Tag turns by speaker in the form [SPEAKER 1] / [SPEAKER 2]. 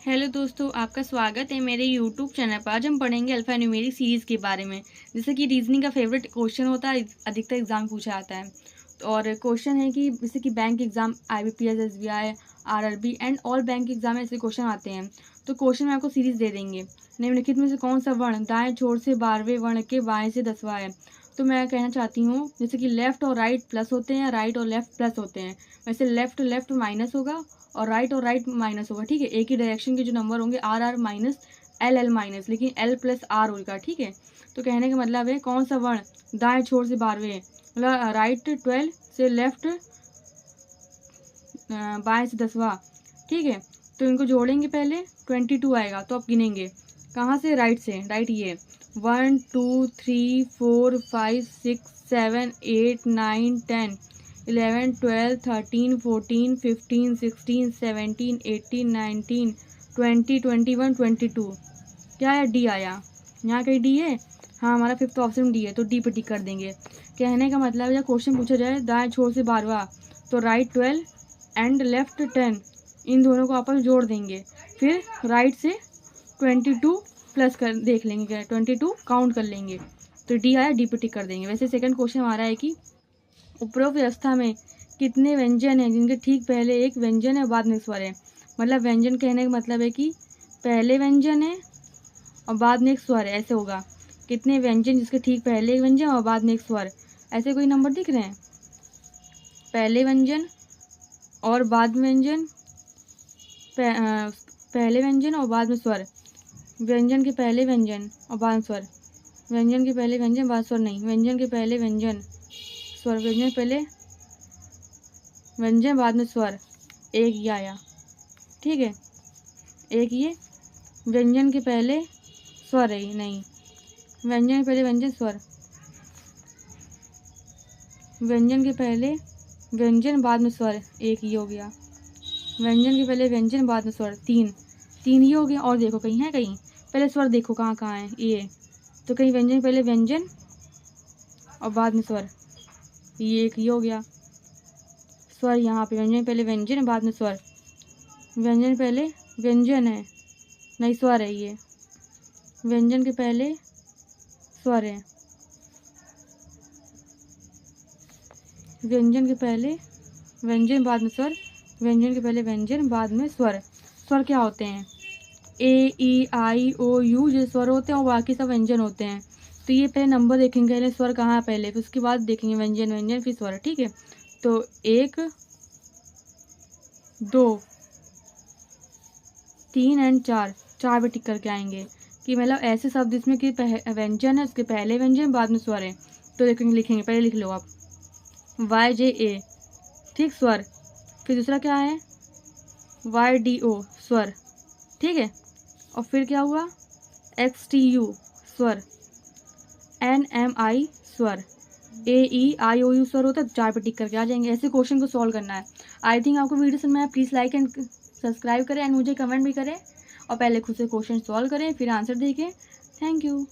[SPEAKER 1] Hello दोस्तों, आपका स्वागत है मेरे यूट्यूब चैनल पर। आज हम पढ़ेंगे अल्फ़ा न्यूमेरिक सीरीज़ के बारे में। जैसे कि रीजनिंग का फेवरेट क्वेश्चन होता है, अधिकतर एग्जाम पूछा जाता है। और क्वेश्चन है कि जैसे कि bank exam, IBPS, SBI, RRB and all bank exam में ऐसे क्वेश्चन आते हैं। तो क्वेश्चन में आपको सीरीज दे देंगे। निम्नलिखित में से कौन सा वर्ण दाएं छोर से 12वें वर्ण के बाएं से 10वां है। तो मैं कहना चाहती हूँ जैसे कि लेफ्ट और राइट प्लस होते हैं, राइट और लेफ्ट प्लस होते हैं, वैसे लेफ्ट माइनस होगा और राइट माइनस होगा। ठीक है, एक ही डायरेक्शन के जो नंबर होंगे RR माइनस LL माइनस, लेकिन L प्लस R होगा। ठीक है, तो कहने का मतलब है कौन सा वर्ण दाएं छोर से 12वें, मतलब राइट 12 से लेफ्ट बाएं से 10वां। ठीक है, तो इनको जोड़ेंगे, पहले 22 आएगा तो आप गिनेंगे कहाँ से, राइट से। राइट ये 1 2 3 4 5 6 7 8 9 10 11 12 13 14 15 16 17 18 19 20 21 22। क्या आया? डी आया। यहाँ कहीं डी है? हाँ, हमारा फिफ्थ ऑप्शन डी है, तो डी पे टिक कर देंगे। कहने का मतलब है जब क्वेश्चन पूछा जाए दाएं छोर से 12वां, तो राइट 12 एंड लेफ्ट 10, इन दोनों को आपस में जोड़ देंगे, फिर राइट से 22 प्लस कर देख लेंगे, 22 काउंट कर लेंगे, तो डी आया, डी पे टिक कर देंगे। वैसे सेकंड क्वेश्चन हमारा है कि उपरोक्त व्यवस्था में कितने व्यंजन हैं जिनके ठीक पहले एक व्यंजन है और बाद में स्वर है। मतलब व्यंजन कहने का मतलब है कि पहले व्यंजन है और बाद में एक स्वर है, ऐसे होगा। कितने व्यंजन जिसके ठीक पहले एक व्यंजन और बाद में एक स्वर, ऐसे कोई नंबर दिख रहे हैं? पहले व्यंजन और बाद में व्यंजन, पहले व्यंजन और बाद में स्वर, व्यंजन के पहले व्यंजन और बाद में स्वर, व्यंजन के पहले व्यंजन बाद स्वर नहीं, व्यंजन के पहले व्यंजन स्वर, व्यंजन पहले व्यंजन बाद में स्वर, एक ये आया। ठीक है, एक ये व्यंजन के पहले स्वर है, नहीं, व्यंजन के पहले व्यंजन स्वर, व्यंजन के पहले व्यंजन बाद में स्वर, एक ये हो गया। व्यंजन के पहले व्यंजन बाद में स्वर, तीन ये हो गया। और देखो कहीं है, कहीं पहले स्वर देखो कहाँ कहाँ है ये, तो कहीं व्यंजन के पहले व्यंजन और बाद में स्वर, ये एक ये हो गया। स्वर यहाँ पे व्यंजन पहले व्यंजन बाद में स्वर, व्यंजन पहले व्यंजन है, नहीं स्वर है, ये व्यंजन के पहले स्वर है, व्यंजन के पहले व्यंजन बाद में स्वर, व्यंजन के पहले व्यंजन बाद में स्वर। स्वर क्या होते हैं? A E I O U जो स्वर होते हैं और बाकी सब व्यंजन होते हैं। तो ये पहले नंबर देखेंगे, पहले स्वर कहाँ है पहले, फिर उसके बाद देखेंगे व्यंजन फिर स्वर। ठीक है, तो 1 2 3 एंड 4 पे टिक करके आएंगे कि मतलब ऐसे शब्द इसमें कि व्यंजन है, उसके पहले व्यंजन बाद में स्वर है। तो देखेंगे, लिखेंगे, पहले लिख लो आप YJA, ठीक, स्वर। फिर दूसरा क्या है? YDO, स्वर। ठीक है, और फिर क्या हुआ? XTU, स्वर। NMI, स्वर। AEIOU स्वर होता है, तो 4 पे टिक करके आ जाएंगे। ऐसे क्वेश्चन को सॉल्व करना है। आई थिंक आपको वीडियो समझ में आया। प्लीज़ लाइक एंड सब्सक्राइब करें एंड मुझे कमेंट भी करें, और पहले खुद से क्वेश्चन सॉल्व करें, फिर आंसर देखें। Thank you.